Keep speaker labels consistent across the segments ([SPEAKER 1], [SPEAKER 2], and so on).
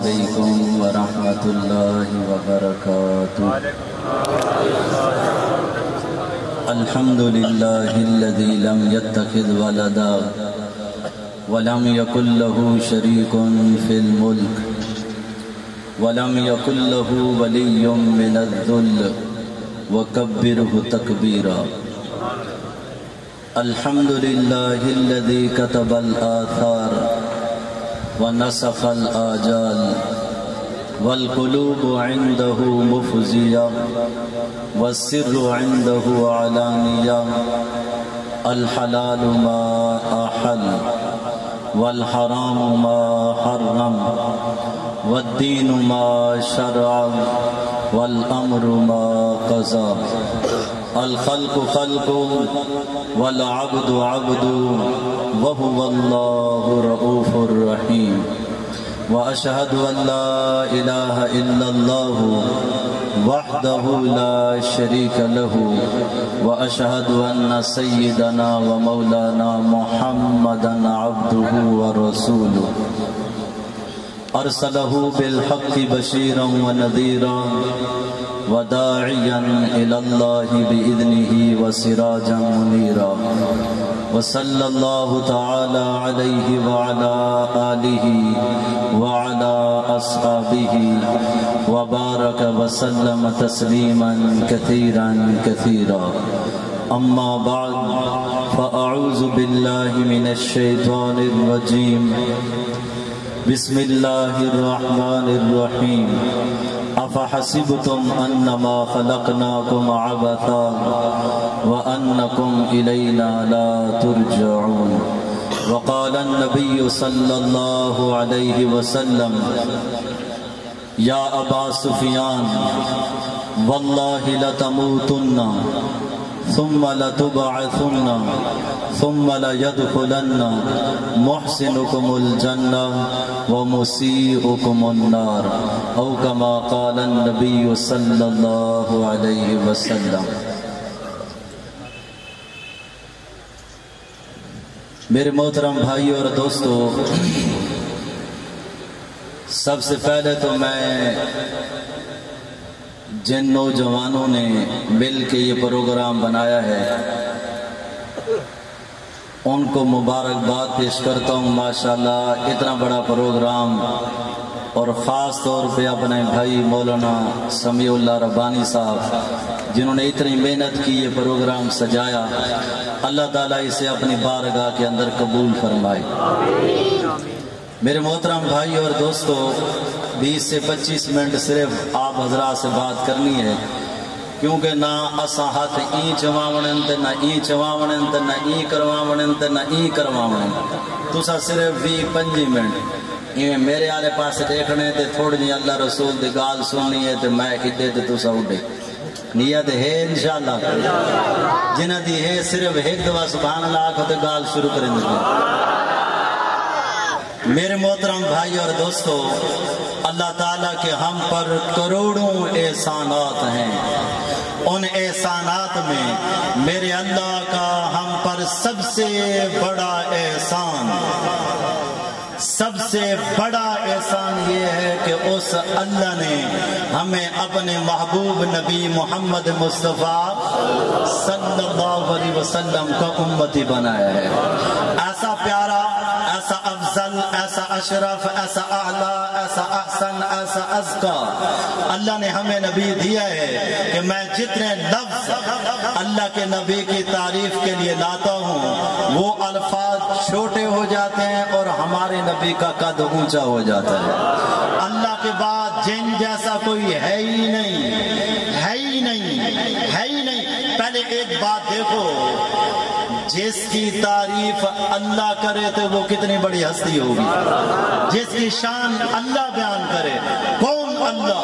[SPEAKER 1] علیکم ورحمۃ اللہ وبرکاتہ۔ الحمد للہ الذی لم یتخذ ولدا ولم یکن له شریک فی الملک ولم یکن له ولی من الذل وکبرہ تکبیرا۔ الحمد للہ الذی کتب الآثار ونسخ الآجال والقلوب عنده مفزية والسر عنده علانية الحلال ما أحل والحرام ما حرم والدين ما شرع والأمر ما قضى الخلق خلق والعبد عبد وهو الله رؤوف رحيم وأشهد أن لا إله إلا الله وحده لا شريك له وأشهد أن سيدنا ومولانا محمدا عبده ورسوله أرسله بالحق بشيرا ونذيرا وداعيا إلى الله بإذنه وسراجا منيرا وصلى الله تعالى عليه وعلى آله وعلى أصحابه وبارك وسلم تسليما كثيرا كثيرا أما بعد فأعوذ بالله من الشيطان الرجيم بسم الله الرحمن الرحيم أفحسبتم أنما خلقناكم عبثا وأنكم إلينا لا ترجعون وقال النبي صلى الله عليه وسلم يا أبا سفيان والله لتموتن ثم لتبعثن ثم ليدخلن محسنكم الجنة ومسيئكم النار أو كما قال النبي صلى الله عليه وسلم۔ میرے محترم بھائی اور دوستو، سب سے پہلے تو میں جن نوجوانوں نے مل کے یہ پروگرام بنایا ہے ان کو مبارکباد پیش کرتا ہوں۔ ماشاءاللہ اتنا بڑا پروگرام، اور خاص طور پہ اپنے بھائی مولانا سمیع اللہ ربانی صاحب جنہوں نے اتنی محنت کی یہ پروگرام سجایا، اللہ تعالیٰ اسے اپنی بارگاہ کے اندر قبول فرمائے۔ میرے محترم بھائی اور دوستو، 20 سے 25 منٹ صرف آپ حضرات سے بات کرنی ہے، کیونکہ نہ اساں ہاتھ این چواوڑن تے نہ این چواوڑن تے نہ این کرواوڑن تے نہ این کرواوڑن، تسا صرف 20-25 منٹ ایویں میرے آلے پاس دیکھنے تے تھوڑی جی اللہ رسول دی گال سننی ہے تے میں کدے تے تسا اڈے نیت ہے انشاءاللہ، جنہ دی ہے صرف ایک دفعہ سبحان اللہ آکھو تے گال شروع کریں گے۔ میرے محترم بھائی اور دوستو، اللہ تعالیٰ کے ہم پر کروڑوں احسانات ہیں، ان احسانات میں میرے اللہ کا ہم پر سب سے بڑا احسان یہ ہے کہ اس اللہ نے ہمیں اپنے محبوب نبی محمد مصطفیٰ صلی اللہ علیہ وسلم کا امتی بنایا ہے۔ ایسا پیارا، ایسا افضل، ایسا اشرف، ایسا اعلیٰ، ایسا احسن، ایسا ازکا اللہ نے ہمیں نبی دیا ہے کہ میں جتنے لفظ اللہ کے نبی کی تعریف کے لیے لاتا ہوں وہ الفاظ چھوٹے ہو جاتے ہیں اور ہمارے نبی کا قد اونچا ہو جاتا ہے۔ اللہ کے بعد جن جیسا کوئی ہے ہی نہیں۔ پہلے ایک بات دیکھو، جس کی تعریف اللہ کرے تو وہ کتنی بڑی ہستی ہوگی، جس کی شان اللہ بیان کرے، کون اللہ؟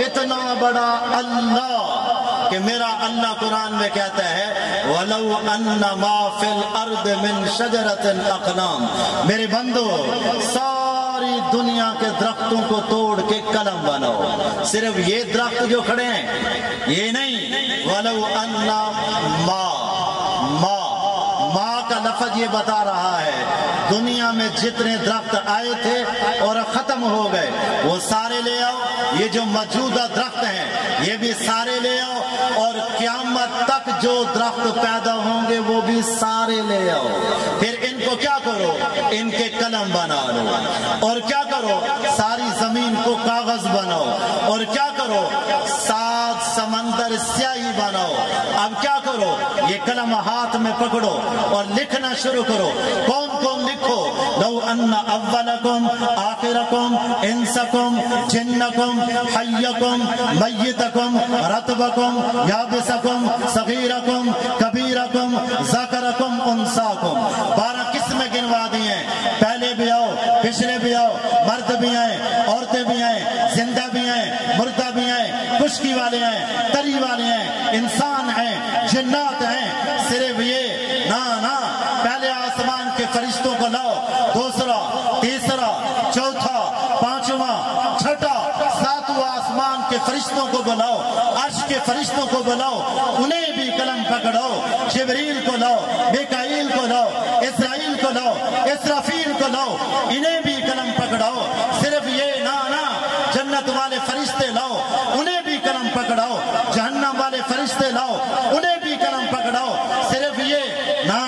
[SPEAKER 1] اتنا بڑا اللہ کہ میرا اللہ قرآن میں کہتا ہے وَلَوْ أَنَّ مَا فِي الْأَرْضِ مِنْ شَجَرَةٍ أَقْلَامٍ، میرے بندو ساری دنیا کے درختوں کو توڑ کے قلم بناؤ، صرف یہ درخت جو کھڑے ہیں یہ نہیں، وَلَوْ أَنَّ مَا کا لفظ یہ بتا رہا ہے دنیا میں جتنے درخت آئے تھے اور ختم ہو گئے وہ
[SPEAKER 2] سارے لے آؤ، یہ جو موجودہ درخت ہیں یہ بھی سارے لے آؤ، اور قیامت تک جو درخت پیدا ہوں گے وہ بھی سارے لے آؤ۔ پھر ان کو کیا کرو؟ ان کے قلم بنا لو، اور کیا کرو؟ ساری زمین کو کاغذ بناؤ، اور کیا کرو؟ 7 سمندر سیاہی بناؤ۔ اب کیا کرو؟ یہ قلم ہاتھ میں پکڑو اور لکھنا شروع کرو۔ کون کون لکھو؟ لو ان اولکم آخرکم انسکم جنکم حیکم میتکم رطبکم یابسکم صغیرکم کبیرکم ذکرکم انساکم۔ 12 قسمیں گنوا دی ہیں، پہلے بھی آؤ پچھلے بھی آؤ، مرد بھی آئیں عورتیں بھی آئیں، زندہ بھی آئیں مردہ بھی آئیں، خشکی والے ہیں تری والے ہیں، انسان ہیں جنات ہیں۔ صرف یہ نا پہلے آسمان کے فرشتوں کو لاؤ، دوسرا تیسرا چوتھا پانچواں چھٹا 7واں آسمان کے فرشتوں کو بلاؤ، عرش کے فرشتوں کو بلاؤ، انہیں بھی قلم پکڑاؤ، جبریل کو لاؤ، میکائیل کو لاؤ، اسرائیل کو لاؤ، اسرافیل کو لاؤ، انہیں بھی قلم پکڑاؤ۔ صرف یہ نا جنت والے فرشتے لاؤ، انہیں بھی قلم پکڑاؤ، جہنم والے فرشتے لاؤ، انہیں بھی قلم پکڑاؤ۔ صرف یہ نا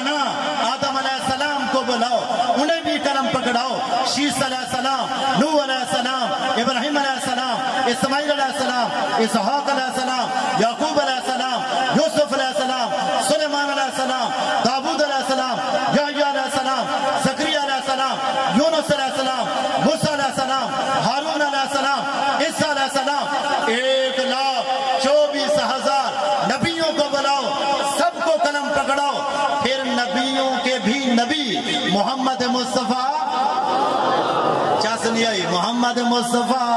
[SPEAKER 2] آدم علیہ السلام کو بلاؤ، انہیں بھی قلم پکڑاؤ، شیس علیہ السلام، نوح علیہ السلام، ابراہیم علیہ السلام، اسماعیل علیہ السلام، اسحاق علیہ السلام، یعقوب علیہ السلام، یوسف علیہ السلام، سلیمان علیہ السلام، داؤد علیہ السلام، یحییٰ علیہ السلام، زکریا علیہ السلام، یونس علیہ السلام، موسیٰ علیہ السلام، ہارون علیہ السلام، عیسیٰ علیہ السلام۔ 1,24,000 نبیوں کو بلاؤ، سب کو قلم پکڑاؤ۔ پھر نبیوں کے بھی نبی محمد مصطفیٰ چاسنی آئی محمد مصطفیٰ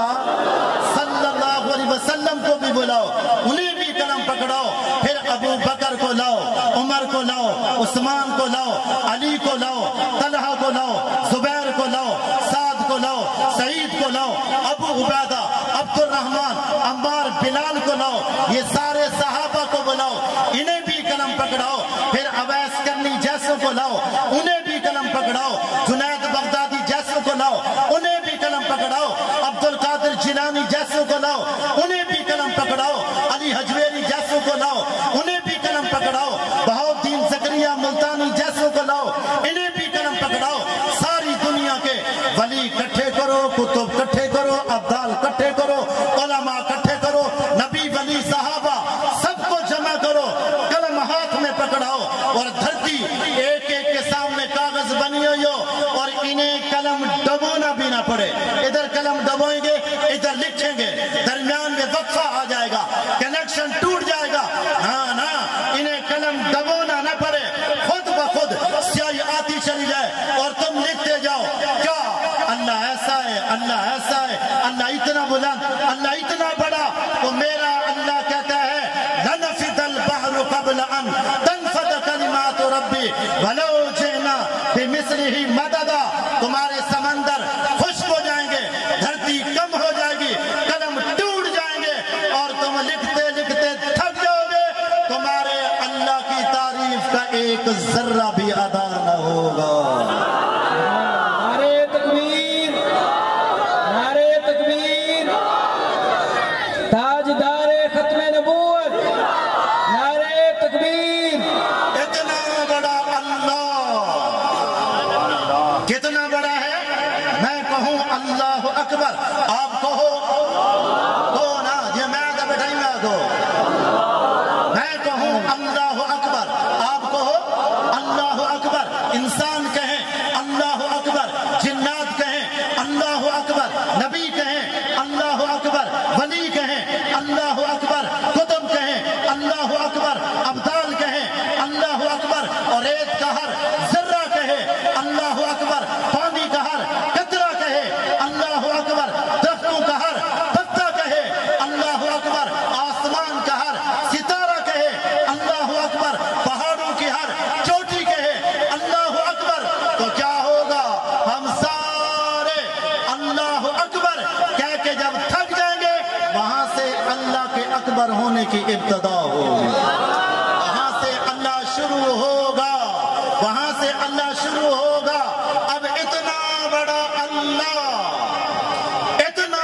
[SPEAKER 2] صلی اللہ علیہ وسلم کو بھی بلاؤ، انہیں بھی قلم پکڑاؤ۔ پھر ابو بکر کو لاؤ، عمر کو لاؤ، عثمان کو لاؤ، علی کو لاؤ، طلحہ کو لاؤ، زبیر کو لاؤ، سعد کو لاؤ، سعید کو لاؤ، ابو عبیدہ، عبد الرحمن، عمار، بلال کو لاؤ، یہ سارے صحابہ کو بلاؤ، انہیں بھی قلم پکڑاؤ۔ پھر اویس کرنی جیسوں کو لاؤ، انہیں بھی قلم پکڑاؤ، جنید بغدادی جیسوں کو لاؤ، انہیں بھی قلم پکڑاؤ، عبد القادر جیلانی جیسوں کو لاؤ، انہیں بھی قلم پکڑاؤ، علی حجویری جیسوں کو لاؤ، انہیں بھی قلم پکڑاؤ، بہاؤالدین زکریا ملتانی جیسوں کو لاؤ، انہیں بھی قلم پکڑاؤ۔ ساری دنیا کے ولی کٹھے کرو، کتب کٹھے کرو، ابدال کٹھے کرو، علماء کٹھے کرو، نبی ولی صحابہ سب کو جمع کرو، قلم ہاتھ میں پکڑاؤ، اور دھرتی ایک کے سامنے کاغذ بنی ہوئی ہو، اور انہیں قلم ڈبونا بھی نہ پڑے۔ ادھر قلم ڈبوئیں گے، ادھر لکھیں گے، درمیان میں وقفہ آ جائے گا، کنیکشن ٹوٹ جائے گا۔ نا انہیں قلم ڈبونا نہ پڑے، خود بخود سیاہی آتی چلی جائے اور تم لکھتے جاؤ۔ کیا اللہ ایسا ہے، اللہ ایسا ہے، اللہ اتنا بلند، اللہ اتنا بڑا۔ تو میرا اللہ کہتا ہے لنفد البحر قبل ان تنفد کلمات ربی ولو جئنا بمثلہ مددا۔ تمہارے سمندر خشک ہو جائیں گے، دھرتی کم ہو جائے گی، قلم ٹوٹ جائیں گے، اور تم لکھتے لکھتے تھک جاؤ گے، تمہارے اللہ کی تعریف کا ایک ذرہ بھی ادا نہ ہوگا۔
[SPEAKER 3] نعرہ تکبیر، نعرہ تکبیر، تاجدار ختم نبوت، نعرہ تکبیر۔
[SPEAKER 2] اتنا بڑا اللہ کتنا بڑا ہے؟ میں کہوں اللہ اکبر، آپ کہو نا، یہ میں آگا بیٹھائی میں آگو، میں کہوں اللہ اکبر، آپ کہو اللہ اکبر، انسان کہیں اللہ اکبر، جنات کہیں اللہ اکبر، نبی کہیں اللہ اکبر، ولی کہیں اللہ اکبر، کتب کہیں اللہ اکبر، ابدال کہیں اللہ اکبر، اور ریت کا ہر ذرہ کہے اللہ اکبر، پانی کا ہر قطرہ کہے اللہ اکبر، درختوں کا ہر پتا کہے اللہ اکبر، آسمان کا ہر ستارہ کہے اللہ اکبر، پہاڑوں کی ہر چوٹی کہے اللہ اکبر، تو کیا ہوگا؟ ہم سارے اللہ اکبر کہہ کے جب تھک جائیں گے، وہاں سے اللہ کے اکبر ہونے کی ابتدا ہوگی، وہاں سے اللہ شروع ہوگا، وہاں سے اللہ شروع ہوگا۔ اب اتنا بڑا اللہ، اتنا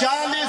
[SPEAKER 2] 40